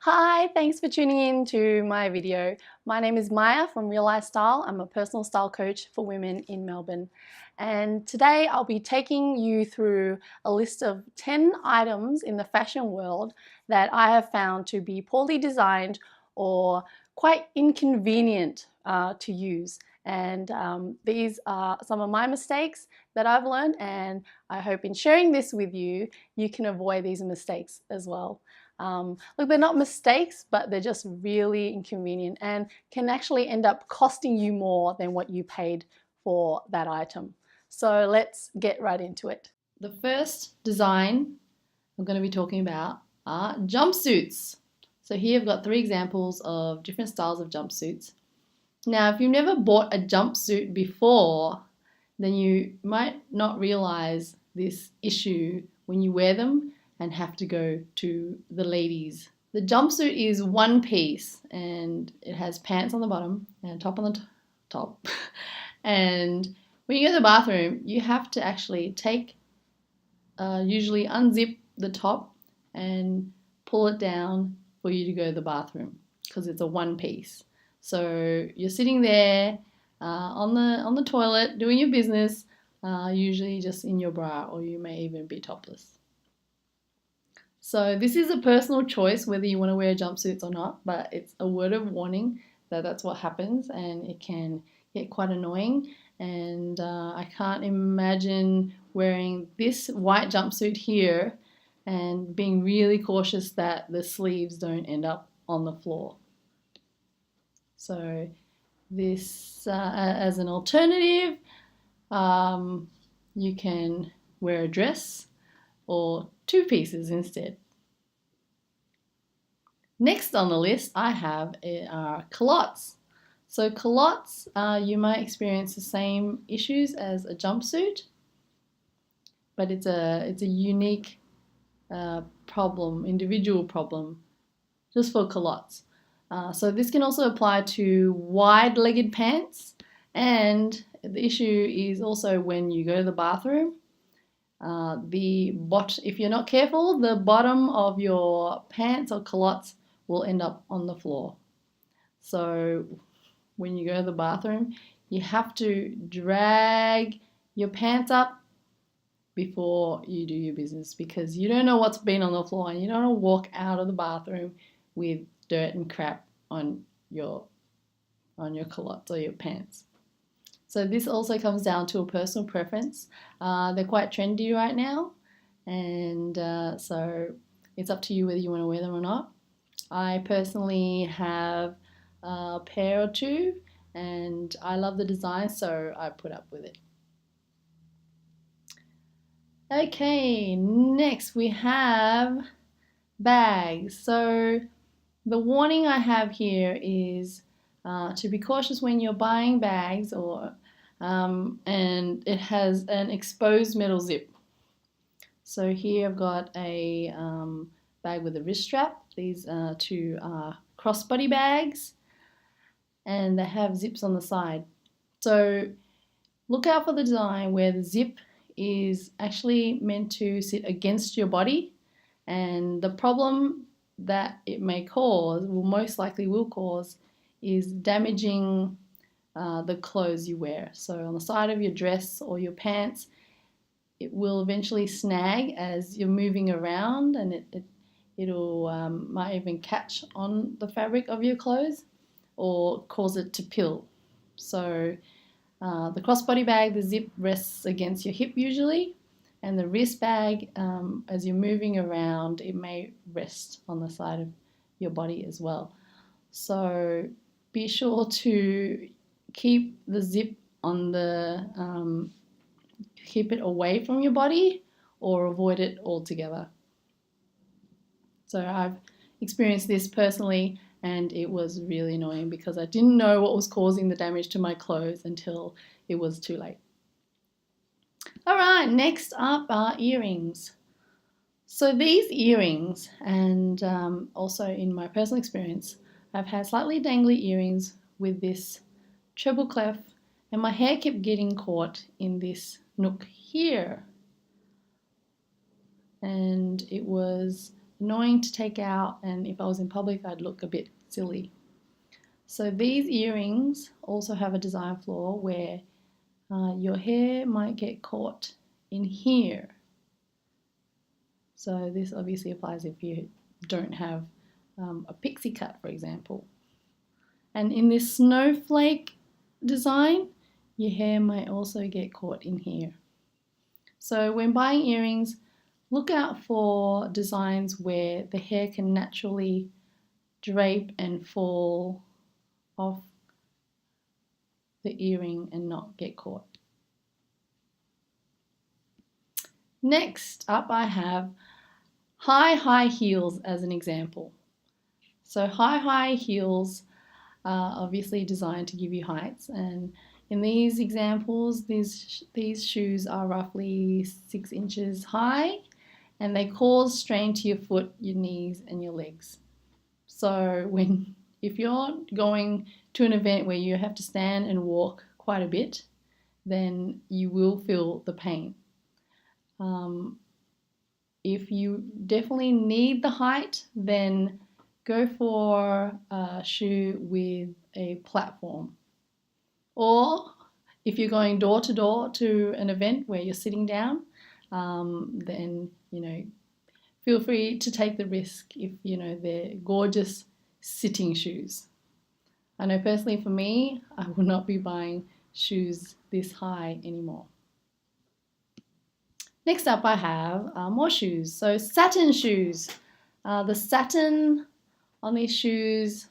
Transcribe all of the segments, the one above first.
Hi, thanks for tuning in to my video. My name is Maya from Real Life Style. I'm a personal style coach for women in Melbourne. And today I'll be taking you through a list of 10 items in the fashion world that I have found to be poorly designed or quite inconvenient to use. And these are some of my mistakes that I've learned, and I hope in sharing this with you, you can avoid these mistakes as well. Look, they're not mistakes, but they're just really inconvenient and can actually end up costing you more than what you paid for that item. So let's get right into it. The first design I'm going to be talking about are jumpsuits. So here I've got 3 examples of different styles of jumpsuits. Now, if you've never bought a jumpsuit before, then you might not realize this issue when you wear them and have to go to the ladies. The jumpsuit is one piece and it has pants on the bottom and top on the top. And when you go to the bathroom, you have to actually usually unzip the top and pull it down for you to go to the bathroom because it's a one piece. So you're sitting there on the toilet doing your business, usually just in your bra, or you may even be topless. So this is a personal choice whether you want to wear jumpsuits or not, but it's a word of warning that that's what happens, and it can get quite annoying. And I can't imagine wearing this white jumpsuit here and being really cautious that the sleeves don't end up on the floor. So this, as an alternative, you can wear a dress or 2 pieces instead. Next on the list I have are culottes. So culottes, you might experience the same issues as a jumpsuit, but it's a unique problem, individual problem, just for culottes. So this can also apply to wide-legged pants, and the issue is also when you go to the bathroom. If you're not careful, the bottom of your pants or culottes will end up on the floor. So when you go to the bathroom, you have to drag your pants up before you do your business, because you don't know what's been on the floor and you don't want to walk out of the bathroom with dirt and crap on your culottes or your pants. So this also comes down to a personal preference. They're quite trendy right now, and so it's up to you whether you want to wear them or not. I personally have a pair or 2, and I love the design, so I put up with it. Okay, next we have bags. So the warning I have here is to be cautious when you're buying bags, and it has an exposed metal zip. So here I've got a bag with a wrist strap. These 2 are crossbody bags, and they have zips on the side. So look out for the design where the zip is actually meant to sit against your body, and the problem that it may cause, most likely will cause, is damaging the clothes you wear. So on the side of your dress or your pants, it will eventually snag as you're moving around, and it'll might even catch on the fabric of your clothes or cause it to pill. So the crossbody bag, the zip rests against your hip usually, and the wrist bag, as you're moving around, it may rest on the side of your body as well. So be sure to keep the zip on keep it away from your body or avoid it altogether. So I've experienced this personally, and it was really annoying because I didn't know what was causing the damage to my clothes until it was too late. Alright, next up are earrings. So these earrings, and also in my personal experience, I've had slightly dangly earrings with this treble clef, and my hair kept getting caught in this nook here. And it was annoying to take out, and if I was in public I'd look a bit silly. So these earrings also have a design flaw where your hair might get caught in here. So this obviously applies if you don't have a pixie cut, for example. And in this snowflake design, your hair might also get caught in here. So when buying earrings, look out for designs where the hair can naturally drape and fall off the earring and not get caught. Next up I have high heels as an example. So high heels are obviously designed to give you heights, and in these examples these shoes are roughly 6 inches high and they cause strain to your foot, your knees and your legs. So if you're going to an event where you have to stand and walk quite a bit, then you will feel the pain. If you definitely need the height, then go for a shoe with a platform. Or if you're going door to door to an event where you're sitting down, then feel free to take the risk if they're gorgeous sitting shoes. I know personally for me, I will not be buying shoes this high anymore. Next up I have more shoes. So satin shoes. The satin on these shoes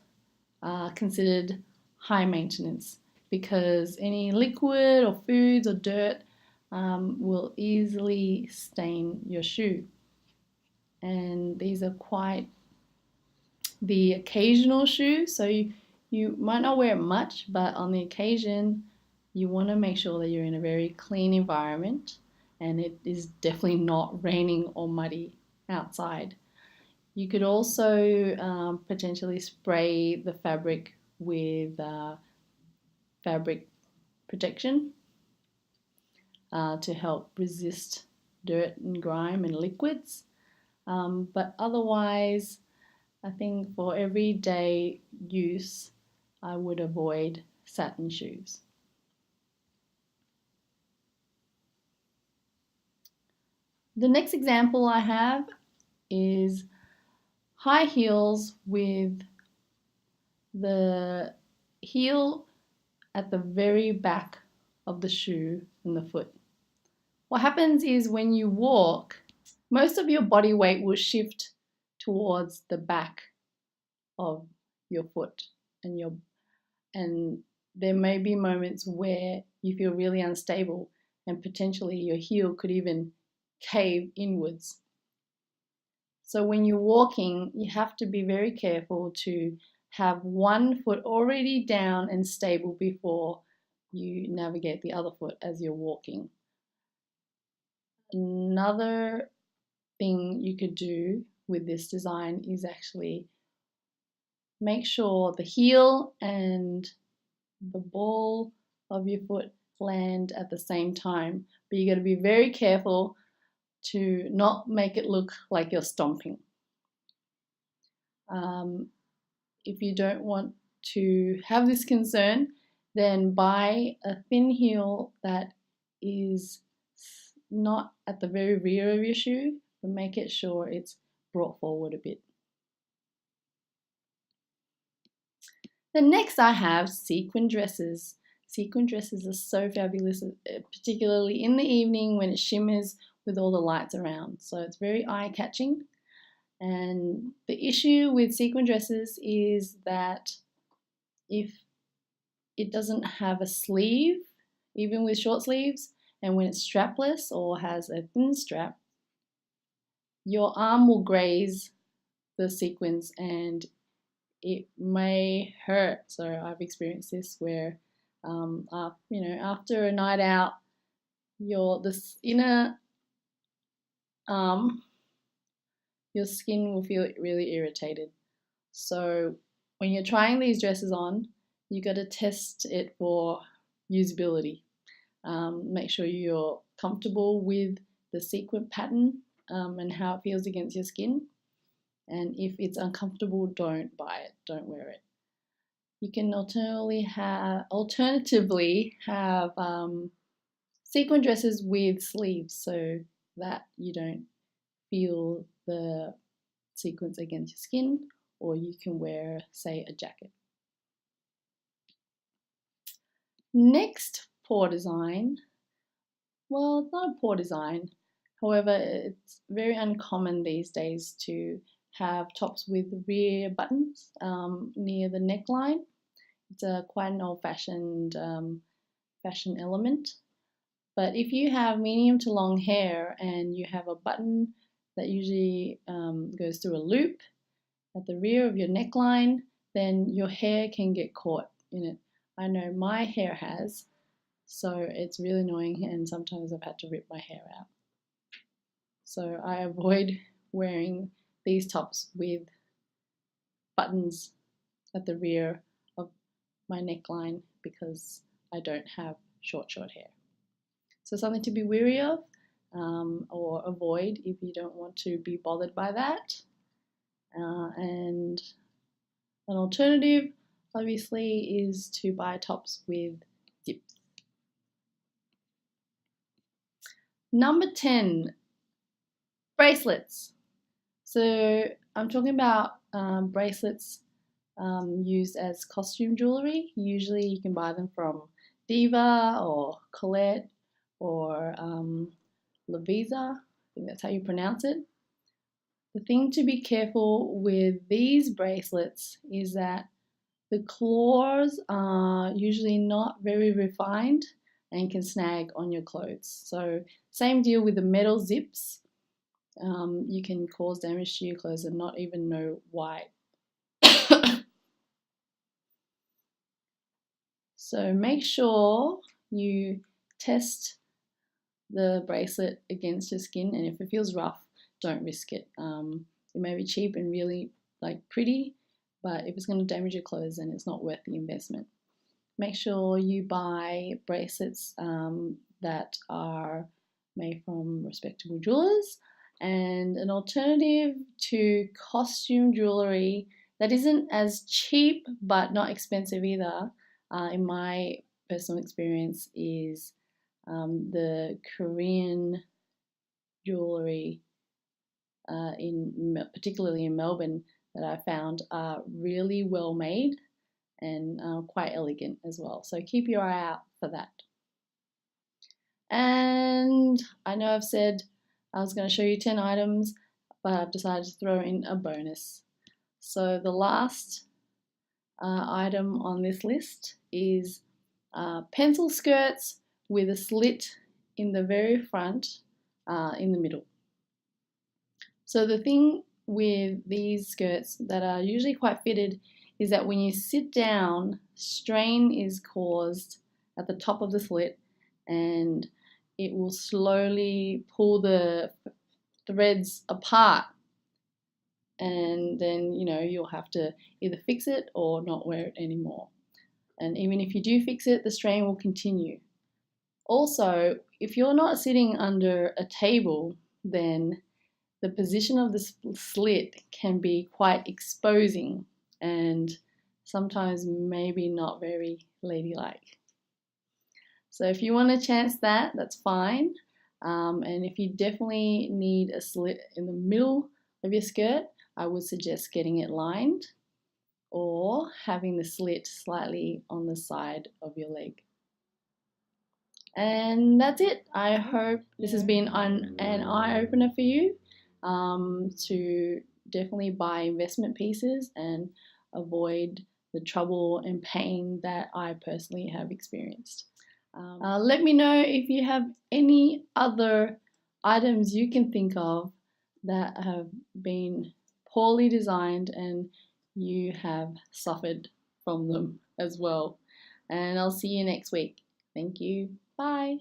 are considered high maintenance because any liquid or foods or dirt will easily stain your shoe. And these are quite the occasional shoe, so you might not wear it much, but on the occasion you want to make sure that you're in a very clean environment and it is definitely not raining or muddy outside. You could also potentially spray the fabric with fabric protection to help resist dirt and grime and liquids. But otherwise, I think for everyday use, I would avoid satin shoes. The next example I have is high heels with the heel at the very back of the shoe and the foot. What happens is when you walk, most of your body weight will shift towards the back of your foot and there may be moments where you feel really unstable and potentially your heel could even cave inwards. So when you're walking, you have to be very careful to have one foot already down and stable before you navigate the other foot as you're walking. Another thing you could do with this design is actually make sure the heel and the ball of your foot land at the same time, but you got to be very careful to not make it look like you're stomping. If you don't want to have this concern, then buy a thin heel that is not at the very rear of your shoe, but make it sure it's brought forward a bit. Then next I have sequin dresses. Sequin dresses are so fabulous, particularly in the evening when it shimmers with all the lights around. So it's very eye-catching. And the issue with sequin dresses is that if it doesn't have a sleeve, even with short sleeves, and when it's strapless or has a thin strap, your arm will graze the sequins and it may hurt. So I've experienced this where, after a night out, this inner arm, your skin will feel really irritated. So when you're trying these dresses on, you got to test it for usability. Make sure you're comfortable with the sequin pattern and how it feels against your skin. And if it's uncomfortable, don't buy it, don't wear it. You can alternatively have sequin dresses with sleeves so that you don't feel the sequins against your skin, or you can wear, say, a jacket. Next poor design, well, it's not a poor design, however, it's very uncommon these days to have tops with rear buttons near the neckline. It's quite an old-fashioned fashion element. But if you have medium to long hair and you have a button that usually goes through a loop at the rear of your neckline, then your hair can get caught in it. I know my hair has, so it's really annoying, and sometimes I've had to rip my hair out. So I avoid wearing these tops with buttons at the rear of my neckline because I don't have short hair. So something to be wary of or avoid if you don't want to be bothered by that. And an alternative, obviously, is to buy tops with zips. Number 10, bracelets. So I'm talking about bracelets used as costume jewelry. Usually you can buy them from Diva or Colette or Lavisa, I think that's how you pronounce it. The thing to be careful with these bracelets is that the claws are usually not very refined and can snag on your clothes. So same deal with the metal zips. You can cause damage to your clothes and not even know why. So make sure you test the bracelet against your skin, and if it feels rough, don't risk it. It may be cheap and really pretty, but if it's going to damage your clothes, then it's not worth the investment. Make sure you buy bracelets that are made from respectable jewelers. And an alternative to costume jewelry that isn't as cheap but not expensive either, in my personal experience, is the Korean jewelry, particularly in Melbourne, that I found are really well made and quite elegant as well. So keep your eye out for that. And I know I've said I was going to show you 10 items, but I've decided to throw in a bonus. So the last item on this list is pencil skirts with a slit in the very front, in the middle. So the thing with these skirts that are usually quite fitted is that when you sit down, strain is caused at the top of the slit, and it will slowly pull the threads apart, and then you'll have to either fix it or not wear it anymore. And even if you do fix it, the strain will continue. Also, if you're not sitting under a table, then the position of the slit can be quite exposing and sometimes maybe not very ladylike. So if you want to chance that, that's fine. And if you definitely need a slit in the middle of your skirt, I would suggest getting it lined or having the slit slightly on the side of your leg. And that's it. I hope this has been an eye-opener for you to definitely buy investment pieces and avoid the trouble and pain that I personally have experienced. Let me know if you have any other items you can think of that have been poorly designed and you have suffered from them as well. And I'll see you next week. Thank you. Bye.